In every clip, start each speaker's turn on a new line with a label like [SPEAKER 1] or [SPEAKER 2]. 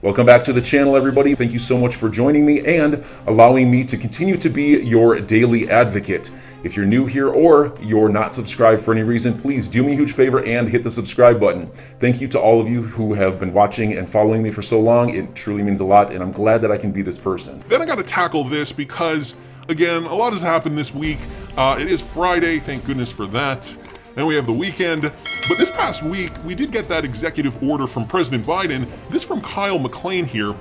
[SPEAKER 1] Welcome back to the channel, everybody. Thank you so much for joining me and allowing me to continue to be your daily advocate. If you're new here or you're not subscribed for any reason, please do me a huge favor and hit the subscribe button. Thank you to all of you who have been watching and following me for so long. It truly means a lot, and I'm glad that I can be this person.
[SPEAKER 2] Then I got to tackle this because, again, a lot has happened this week. It is Friday, thank goodness for that. Then we have the weekend. But this past week, we did get that executive order from President Biden. This from Kyle McLean here.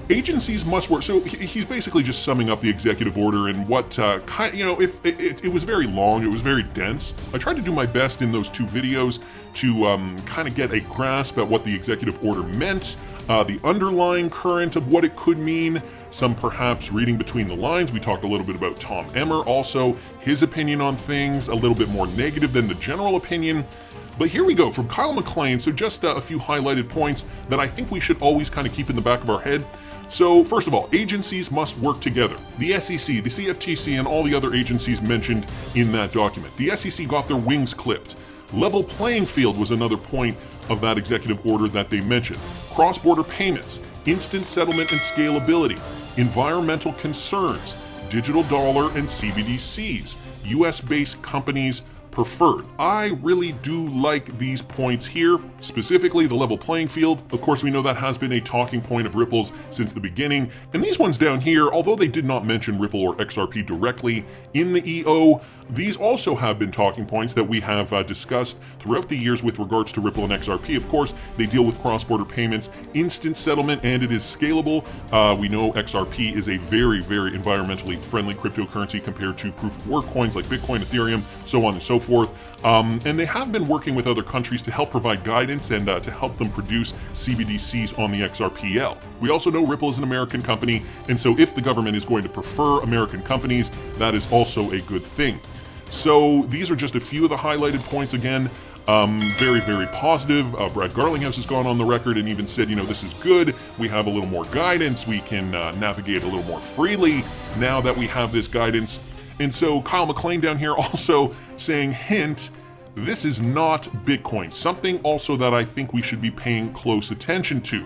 [SPEAKER 2] Agencies must work. So he's basically just summing up the executive order and what, if it was very long, it was very dense. I tried to do my best in those two videos to kind of get a grasp at what the executive order meant, the underlying current of what it could mean, some perhaps reading between the lines. We talked a little bit about Tom Emmer, also his opinion on things, a little bit more negative than the general opinion. But here we go from Kyle McLean. So just a few highlighted points that I think we should always kind of keep in the back of our head. So first of all, agencies must work together. The SEC, the CFTC, and all the other agencies mentioned in that document. The SEC got their wings clipped. Level playing field was another point of that executive order that they mentioned. Cross-border payments, instant settlement and scalability, environmental concerns, digital dollar and CBDCs, US-based companies preferred. I really do like these points here, specifically the level playing field. Of course, we know that has been a talking point of Ripple's since the beginning. And these ones down here, although they did not mention Ripple or XRP directly in the EO, these also have been talking points that we have discussed throughout the years with regards to Ripple and XRP. Of course, they deal with cross-border payments, instant settlement, and it is scalable. We know XRP is a very, very environmentally friendly cryptocurrency compared to proof-of-work coins like Bitcoin, Ethereum, so on and so forth. And they have been working with other countries to help provide guidance and to help them produce CBDCs on the XRPL. We also know Ripple is an American company, and so if the government is going to prefer American companies, that is also a good thing. So these are just a few of the highlighted points. Again, very, very positive. Brad Garlinghouse has gone on the record and even said, this is good. We have a little more guidance. We can navigate a little more freely now that we have this guidance. And so Kyle McLean down here also saying, hint, this is not Bitcoin. Something also that I think we should be paying close attention to.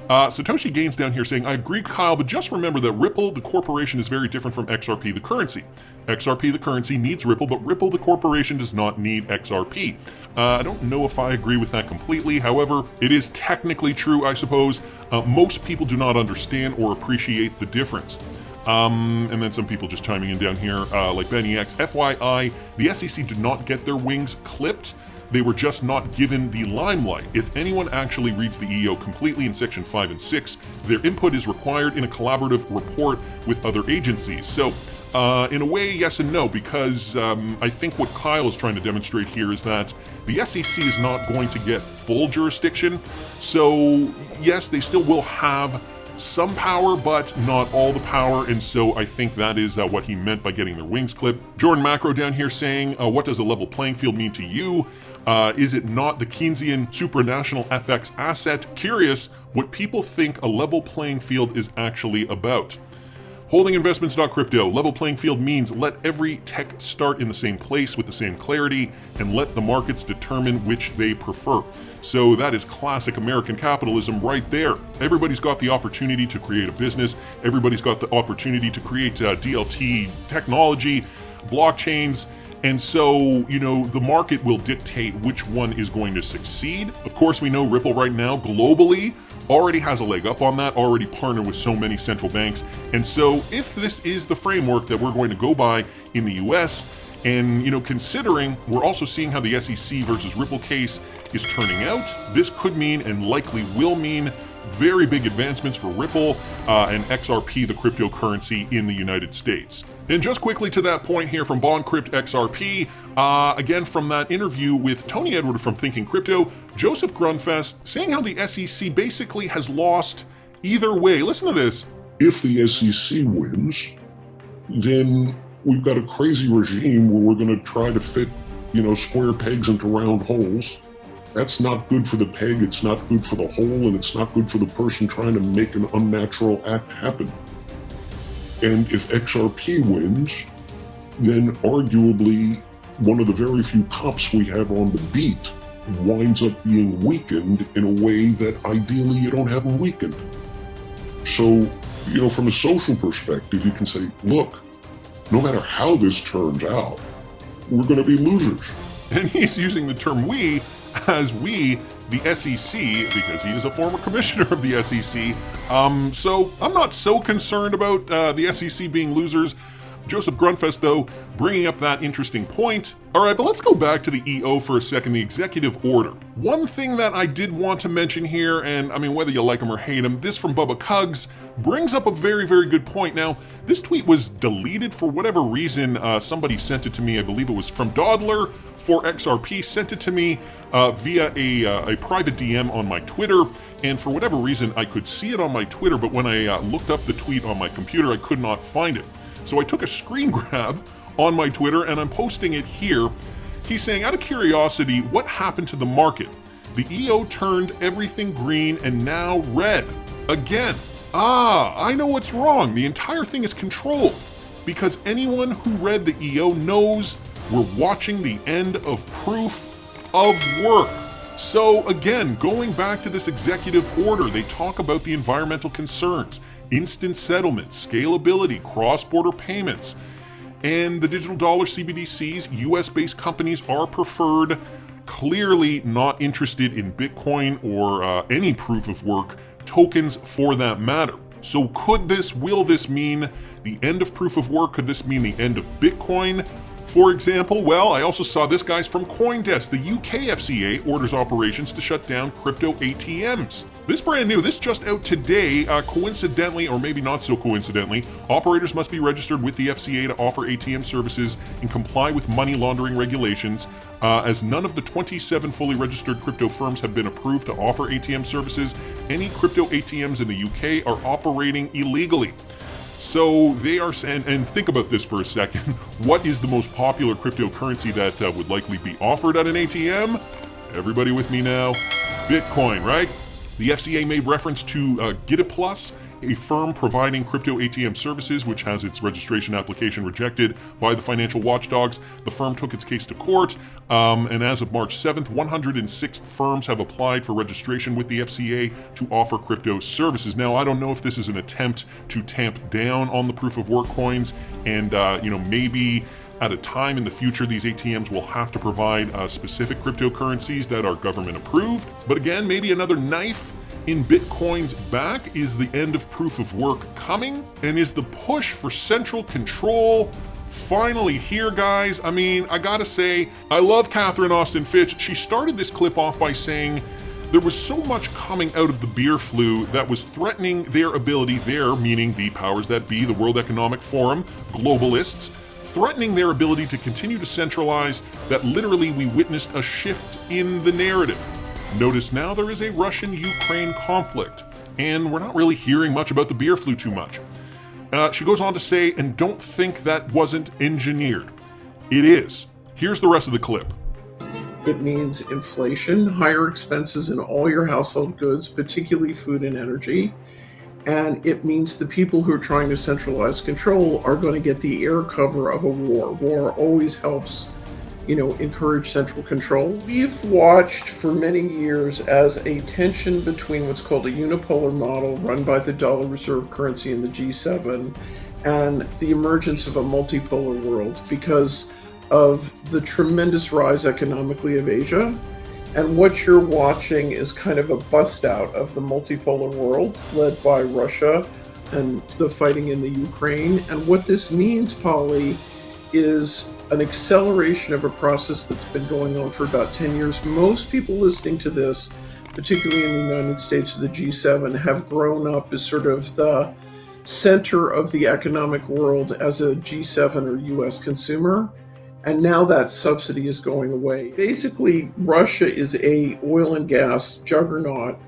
[SPEAKER 2] Satoshi Gaines down here saying, I agree, Kyle, but just remember that Ripple, the corporation, is very different from XRP, the currency. XRP, the currency, needs Ripple, but Ripple, the corporation, does not need XRP. I don't know if I agree with that completely. However, it is technically true, I suppose. Most people do not understand or appreciate the difference. And then some people just chiming in down here, like Benny X. FYI, the SEC did not get their wings clipped. They were just not given the limelight. If anyone actually reads the EO completely in section 5 and 6, their input is required in a collaborative report with other agencies. So, in a way, yes and no, because I think what Kyle is trying to demonstrate here is that the SEC is not going to get full jurisdiction. So, yes, they still will have some power, but not all the power, and so I think that is what he meant by getting their wings clipped. Jordan Macro down here saying, what does a level playing field mean to you? Is it not the Keynesian supranational FX asset? Curious what people think a level playing field is actually about. Holdinginvestments.crypto. Level playing field means let every tech start in the same place with the same clarity and let the markets determine which they prefer. So that is classic American capitalism right there. Everybody's got the opportunity to create a business. Everybody's got the opportunity to create DLT technology, blockchains. And so, the market will dictate which one is going to succeed. Of course, we know Ripple right now globally already has a leg up on that, already partnered with so many central banks. And so if this is the framework that we're going to go by in the US, and considering we're also seeing how the SEC versus Ripple case is turning out, this could mean and likely will mean very big advancements for Ripple and XRP, the cryptocurrency in the United States. And just quickly to that point here from BondCrypt XRP, again from that interview with Tony Edward from Thinking Crypto, Joseph Grunfest saying how the SEC basically has lost either way. Listen to this.
[SPEAKER 3] If the SEC wins, then we've got a crazy regime where we're going to try to fit, square pegs into round holes. That's not good for the peg, it's not good for the hole, and it's not good for the person trying to make an unnatural act happen. And if XRP wins, then arguably one of the very few cops we have on the beat winds up being weakened in a way that ideally you don't have them weakened. So, from a social perspective, you can say, look, no matter how this turns out, we're going to be losers.
[SPEAKER 2] And he's using the term we as we, the SEC, because he is a former commissioner of the SEC. So I'm not so concerned about the SEC being losers. Joseph Grunfest, though, bringing up that interesting point. All right, but let's go back to the EO for a second, the executive order. One thing that I did want to mention here, and I mean, whether you like him or hate him, this from Bubba Cugs brings up a very, very good point. Now, this tweet was deleted for whatever reason. Somebody sent it to me. I believe it was from Dodler for XRP, sent it to me via a private DM on my Twitter. And for whatever reason, I could see it on my Twitter, but when I looked up the tweet on my computer, I could not find it. So I took a screen grab on my Twitter and I'm posting it here. He's saying, out of curiosity, what happened to the market? The EO turned everything green and now red. Again. I know what's wrong. The entire thing is controlled. Because anyone who read the EO knows we're watching the end of proof of work. So again, going back to this executive order, they talk about the environmental concerns, instant settlement, scalability, cross-border payments, and the digital dollar CBDCs, US-based companies are preferred, clearly not interested in Bitcoin or any proof of work tokens for that matter. So will this mean the end of proof of work? Could this mean the end of Bitcoin? For example, well, I also saw this guy's from CoinDesk. The UK FCA orders operations to shut down crypto ATMs. This brand new, this just out today, coincidentally, or maybe not so coincidentally, operators must be registered with the FCA to offer ATM services and comply with money laundering regulations. As none of the 27 fully registered crypto firms have been approved to offer ATM services, any crypto ATMs in the UK are operating illegally. So they are saying, and think about this for a second, what is the most popular cryptocurrency that would likely be offered at an ATM? Everybody with me now? Bitcoin, right? The FCA made reference to GitAPlus, a firm providing crypto ATM services, which has its registration application rejected by the financial watchdogs. The firm took its case to court, and as of March 7th, 106 firms have applied for registration with the FCA to offer crypto services. Now, I don't know if this is an attempt to tamp down on the proof of work coins, and maybe at a time in the future, these ATMs will have to provide specific cryptocurrencies that are government approved. But again, maybe another knife in Bitcoin's back. Is the end of proof of work coming? And is the push for central control finally here, guys? I mean, I gotta say, I love Catherine Austin Fitch. She started this clip off by saying there was so much coming out of the beer flu that was threatening their ability, meaning the powers that be, the World Economic Forum, globalists, threatening their ability to continue to centralize, that literally we witnessed a shift in the narrative. Notice now there is a Russian-Ukraine conflict, and we're not really hearing much about the beer flu too much. She goes on to say, and don't think that wasn't engineered. It is. Here's the rest of the clip.
[SPEAKER 4] It means inflation, higher expenses in all your household goods, particularly food and energy. And it means the people who are trying to centralize control are going to get the air cover of a war. War always helps, encourage central control. We've watched for many years as a tension between what's called a unipolar model run by the dollar reserve currency in the G7 and the emergence of a multipolar world because of the tremendous rise economically of Asia. And what you're watching is kind of a bust out of the multipolar world led by Russia and the fighting in the Ukraine. And what this means, Polly, is an acceleration of a process that's been going on for about 10 years. Most people listening to this, particularly in the United States of the G7, have grown up as sort of the center of the economic world as a G7 or US consumer. And now that subsidy is going away. Basically, Russia is a oil and gas juggernaut.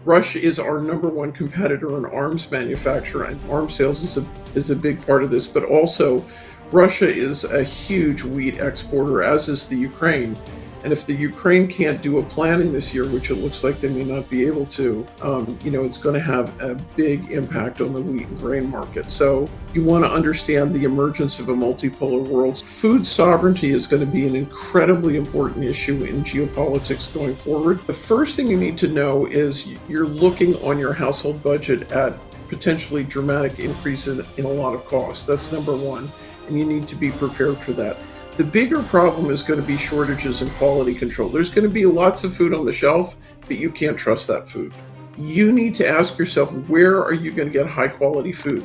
[SPEAKER 4] Russia is our number one competitor in arms manufacture, and arms sales is a big part of this, but also Russia is a huge wheat exporter, as is the Ukraine. And if the Ukraine can't do a planning this year, which it looks like they may not be able to, it's going to have a big impact on the wheat and grain market. So you want to understand the emergence of a multipolar world. Food sovereignty is going to be an incredibly important issue in geopolitics going forward. The first thing you need to know is you're looking on your household budget at potentially dramatic increase in a lot of costs. That's number one, and you need to be prepared for that. The bigger problem is going to be shortages and quality control. There's going to be lots of food on the shelf, but you can't trust that food. You need to ask yourself, where are you going to get high quality food?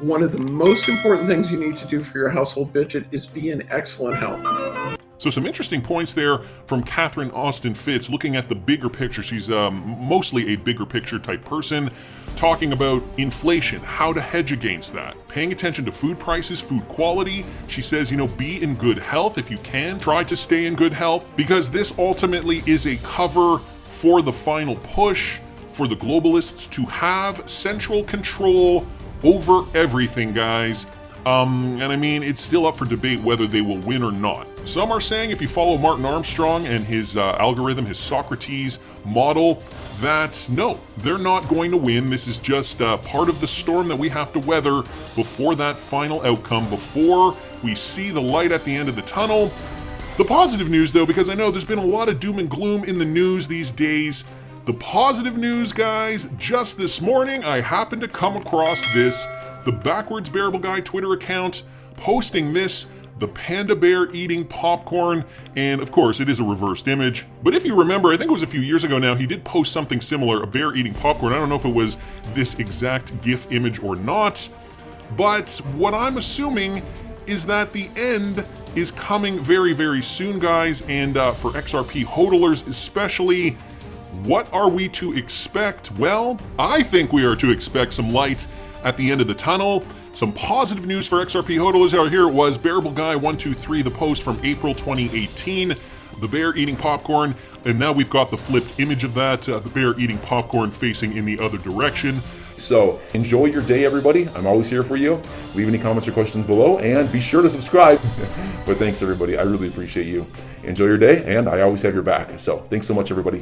[SPEAKER 4] One of the most important things you need to do for your household budget is be in excellent health.
[SPEAKER 2] So some interesting points there from Catherine Austin Fitts, looking at the bigger picture. She's mostly a bigger picture type person, talking about inflation, how to hedge against that, paying attention to food prices, food quality. She says, be in good health if you can. Try to stay in good health, because this ultimately is a cover for the final push for the globalists to have central control over everything, guys. And I mean, it's still up for debate whether they will win or not. Some are saying, if you follow Martin Armstrong and his algorithm, his Socrates model, that no, they're not going to win. This is just part of the storm that we have to weather before that final outcome, before we see the light at the end of the tunnel. The positive news, though, because I know there's been a lot of doom and gloom in the news these days. The positive news, guys, just this morning, I happened to come across this. The Backwards Bearable Guy Twitter account posting this, the panda bear eating popcorn, and of course it is a reversed image. But if you remember, I think it was a few years ago now, he did post something similar, a bear eating popcorn. I don't know if it was this exact GIF image or not, but what I'm assuming is that the end is coming very, very soon, guys, and for XRP hodlers especially, what are we to expect? Well, I think we are to expect some light at the end of the tunnel. Some positive news for XRP hodlers. Here it was, Bearable Guy 123, the post from April 2018, the bear eating popcorn, and now we've got the flipped image of that, the bear eating popcorn facing in the other direction.
[SPEAKER 1] So enjoy your day, everybody. I'm always here for you. Leave any comments or questions below, and be sure to subscribe. But thanks, everybody. I really appreciate you. Enjoy your day, and I always have your back. So thanks so much, everybody.